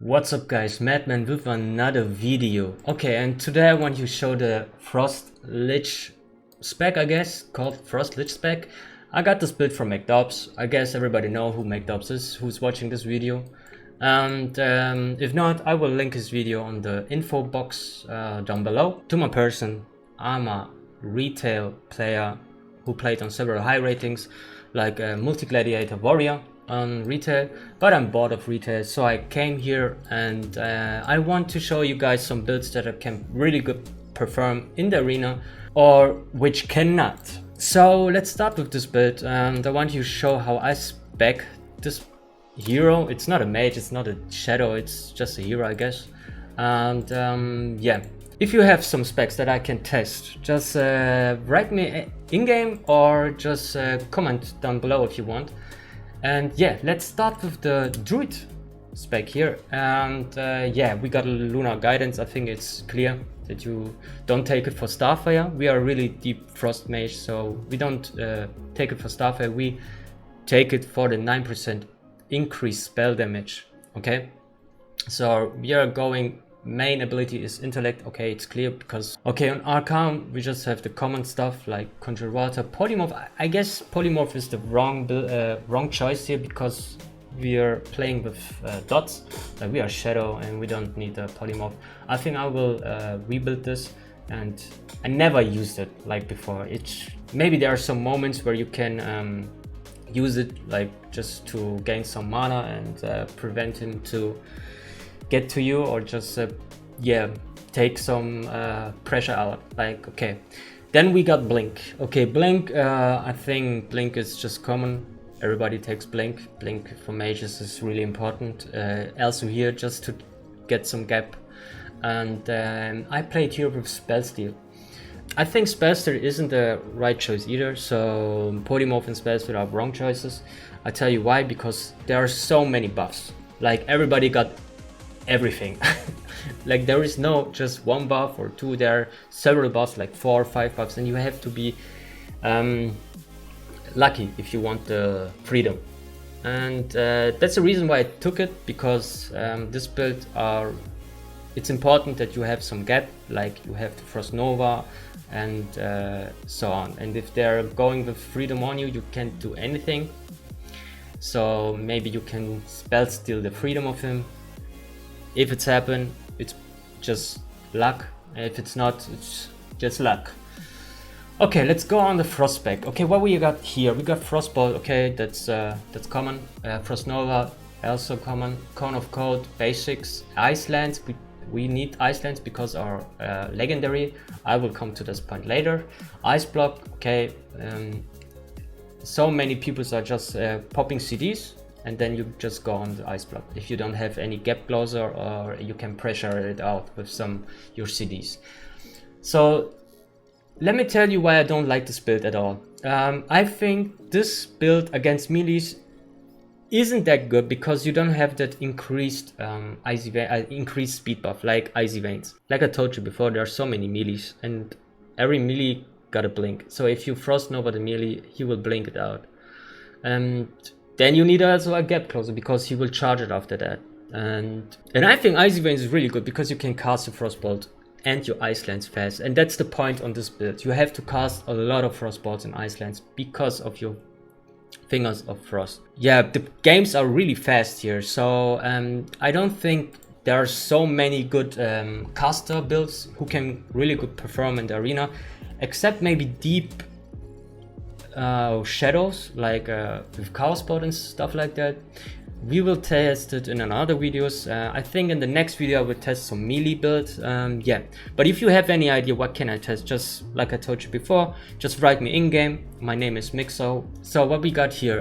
What's up guys, Madman with another video. Okay, and today I want to show the Frostlich spec, I guess, called Frostlich spec. I got this build from Mcodoubles. I guess everybody know who Mcodoubles is, who's watching this video. And if not, I will link his video on the info box down below. To my person, I'm a retail player who played on several high ratings, like multi-gladiator warrior on retail, but I'm bored of retail, so I came here and I want to show you guys some builds that can really good perform in the arena or which cannot. So let's start with this build, and I want to show how I spec this hero. It's not a mage, it's not a shadow, it's just a hero, I guess. And yeah, if you have some specs that I can test, just write me in-game or just comment down below if you want. And yeah, let's start with the druid spec here. And yeah, we got a lunar guidance. I think it's clear that you don't take it for starfire. We are really deep frost mage, so we don't take it for starfire. We take it for the 9% increased spell damage. Okay, so we are going, main ability is intellect. Okay, it's clear because okay, on Arcane we just have the common stuff like conjure water, polymorph. I guess polymorph is the wrong choice here because we are playing with dots. Like we are shadow and we don't need a polymorph. I think I will rebuild this, and I never used it like before. Maybe there are some moments where you can use it like just to gain some mana and prevent him to get to you, or just yeah, take some pressure out. Like okay, then we got blink. Okay, blink, I think blink is just common. Everybody takes blink. Blink for mages is really important. Also here just to get some gap. And I played here with spellsteal. I think spellsteal isn't the right choice either, so polymorph and spellsteal are wrong choices. I tell you why, because there are so many buffs. Like everybody got everything. Like there is no just one buff or two, there are several buffs, like 4 or 5 buffs, and you have to be lucky if you want the freedom. And that's the reason why I took it, because this build it's important that you have some gap, like you have the Frost Nova and so on. And if they're going with freedom on you, you can't do anything. So maybe you can spell steal the freedom of him. If it's happened, it's just luck. If it's not, it's just luck. Okay, let's go on the frost spec. Okay, what we got here? We got Frostbolt. Okay, that's common. Frost Nova, also common. Cone of Cold, basics. Icelands. We need Icelands because our legendary. I will come to this point later. Ice block. Okay. So many people are just popping CDs. And then you just go on the ice block if you don't have any gap closer, or you can pressure it out with your CDs. So let me tell you why I don't like this build at all. I think this build against melees isn't that good because you don't have that increased increased speed buff like Icy Veins. Like I told you before, there are so many melees and every melee got a blink. So if you Frost Nova the melee, he will blink it out. And then you need also a gap closer because he will charge it after that. And I think Icy Veins is really good because you can cast your Frostbolt and your Icelands fast. And that's the point on this build. You have to cast a lot of Frostbolts and Icelands because of your Fingers of Frost. Yeah, the games are really fast here. So I don't think there are so many good caster builds who can really good perform in the arena, except maybe deep shadows like with Chaosbolt and stuff like that. We will test it in another videos. I think in the next video I will test some melee builds. Yeah, but if you have any idea what can I test, just like I told you before, just write me in game. My name is Mixo. So what we got here,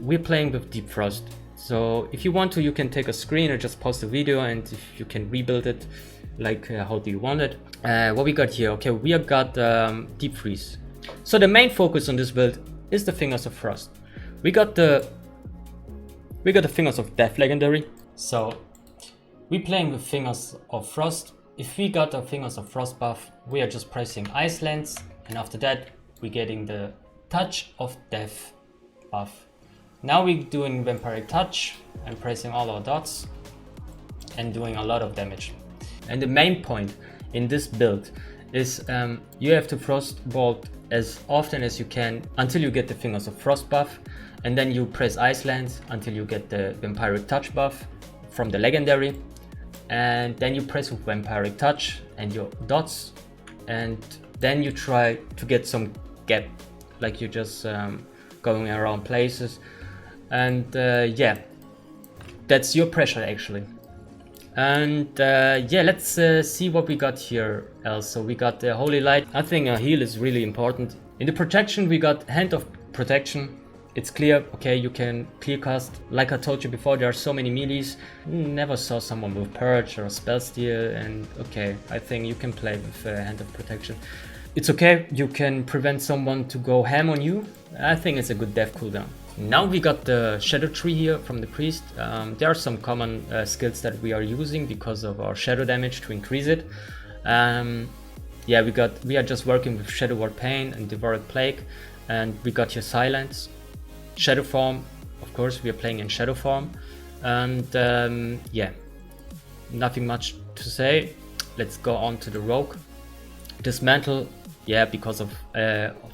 we're playing with Deep Frost. So if you want to, you can take a screen or just pause the video, and if you can rebuild it like how do you want it. What we got here, okay, we have got Deep Freeze. So the main focus on this build is the Fingers of Frost. We got the Fingers of Death legendary. So we're playing with Fingers of Frost. If we got the Fingers of Frost buff, we are just pressing Icelands, and after that we're getting the Touch of Death buff. Now we're doing Vampiric Touch and pressing all our dots. and doing a lot of damage. And the main point in this build is you have to Frostbolt as often as you can until you get the Fingers of Frost buff, and then you press Iceland until you get the Vampiric Touch buff from the legendary, and then you press with Vampiric Touch and your dots, and then you try to get some gap, like you're just going around places, and yeah, that's your pressure actually. And yeah, let's see what we got here else. So we got the Holy Light. I think a heal is really important. In the protection we got Hand of Protection. It's clear, okay, you can clear cast. Like I told you before, there are so many melees. Never saw someone with Purge or Spell Steal, and okay, I think you can play with Hand of Protection. It's okay, you can prevent someone to go ham on you. I think it's a good death cooldown. Now we got the Shadow Tree here from the Priest. There are some common skills that we are using because of our shadow damage to increase it. Yeah, we are just working with Shadow Ward Pain and Devoured Plague, and we got here Silence. Shadow form, of course, we are playing in shadow form, and yeah, nothing much to say. Let's go on to the Rogue. Dismantle, yeah, because of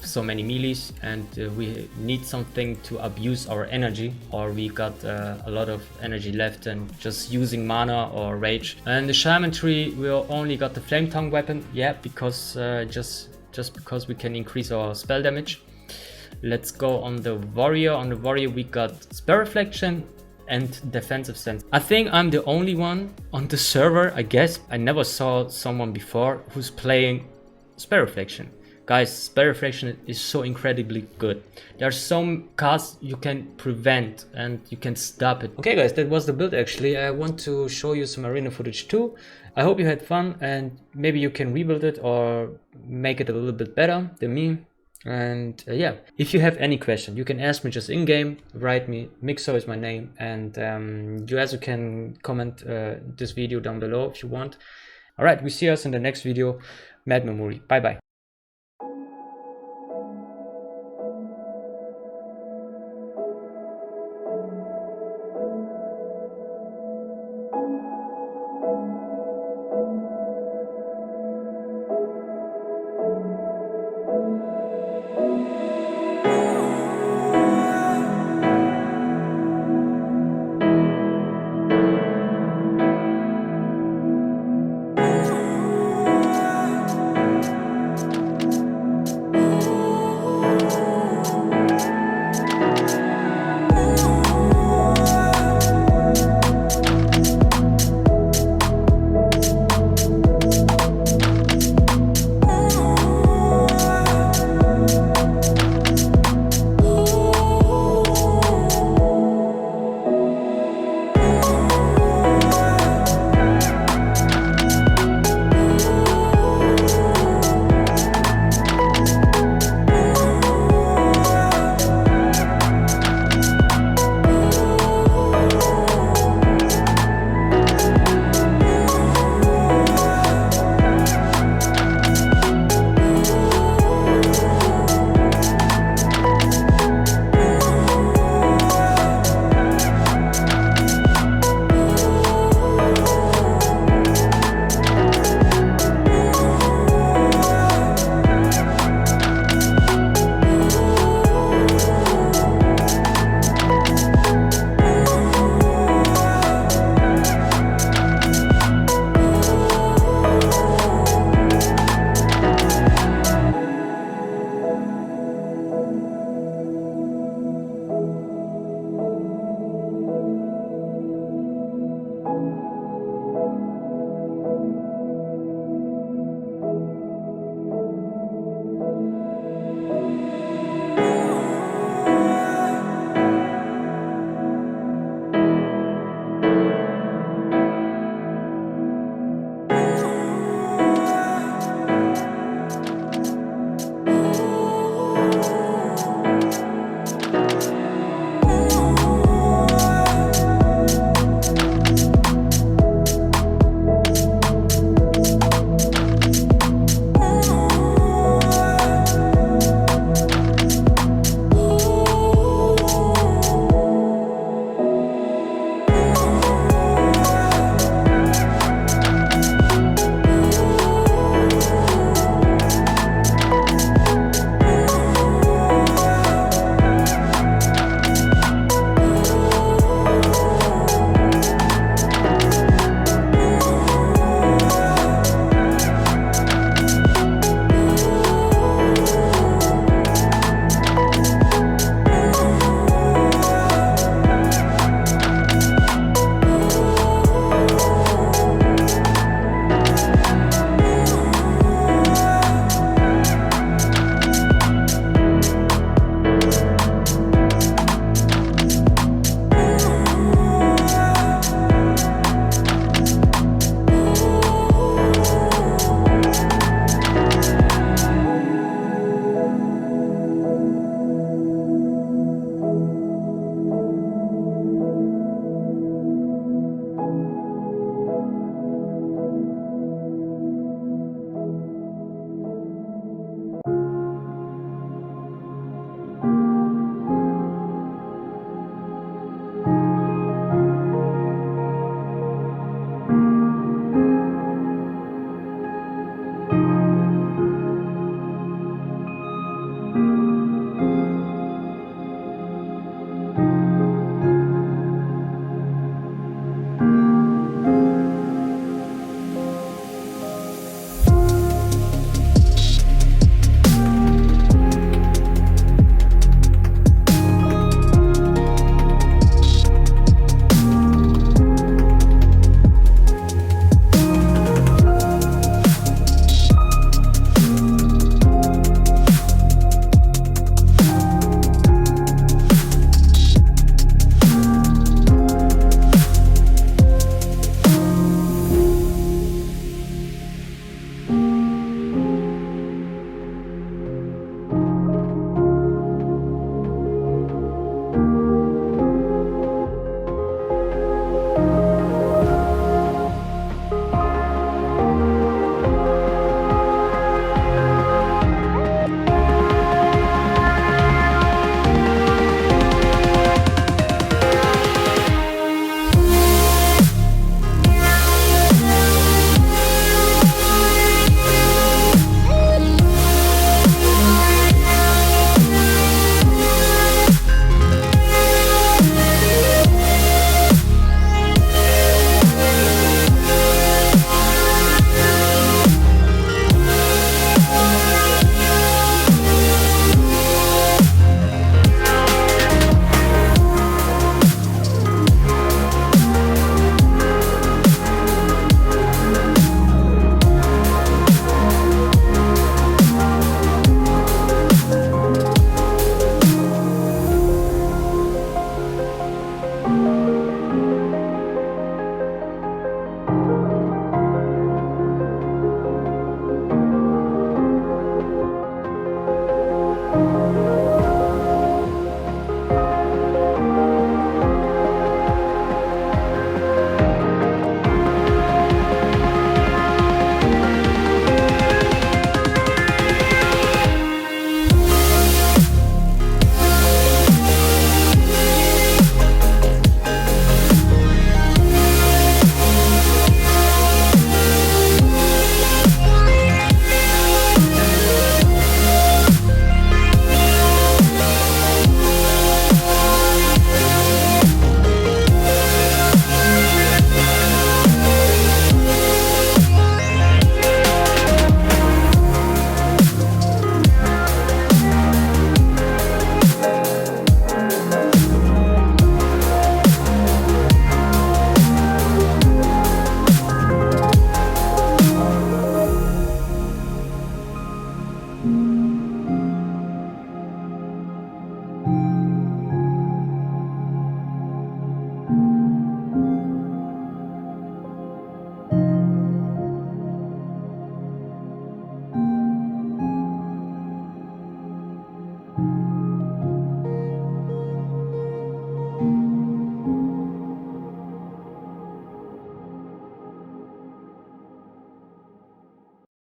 so many melees, and we need something to abuse our energy, or we got a lot of energy left and just using mana or rage. And the Shaman tree, we only got the Flame Tongue weapon, yeah, because just because we can increase our spell damage. Let's go on the Warrior. On the Warrior we got Spell Reflection and Defensive Stance. I think I'm the only one on the server, I guess. I never saw someone before who's playing Spell Reflection. Guys, Spell Reflection is so incredibly good. There are some casts you can prevent and you can stop it. Okay guys, that was the build actually. I want to show you some arena footage too. I hope you had fun, and maybe you can rebuild it or make it a little bit better than me. And yeah, if you have any question, you can ask me just in game, write me. Mixo is my name, and you also can comment this video down below if you want. All right, we see us in the next video. Madman, bye bye.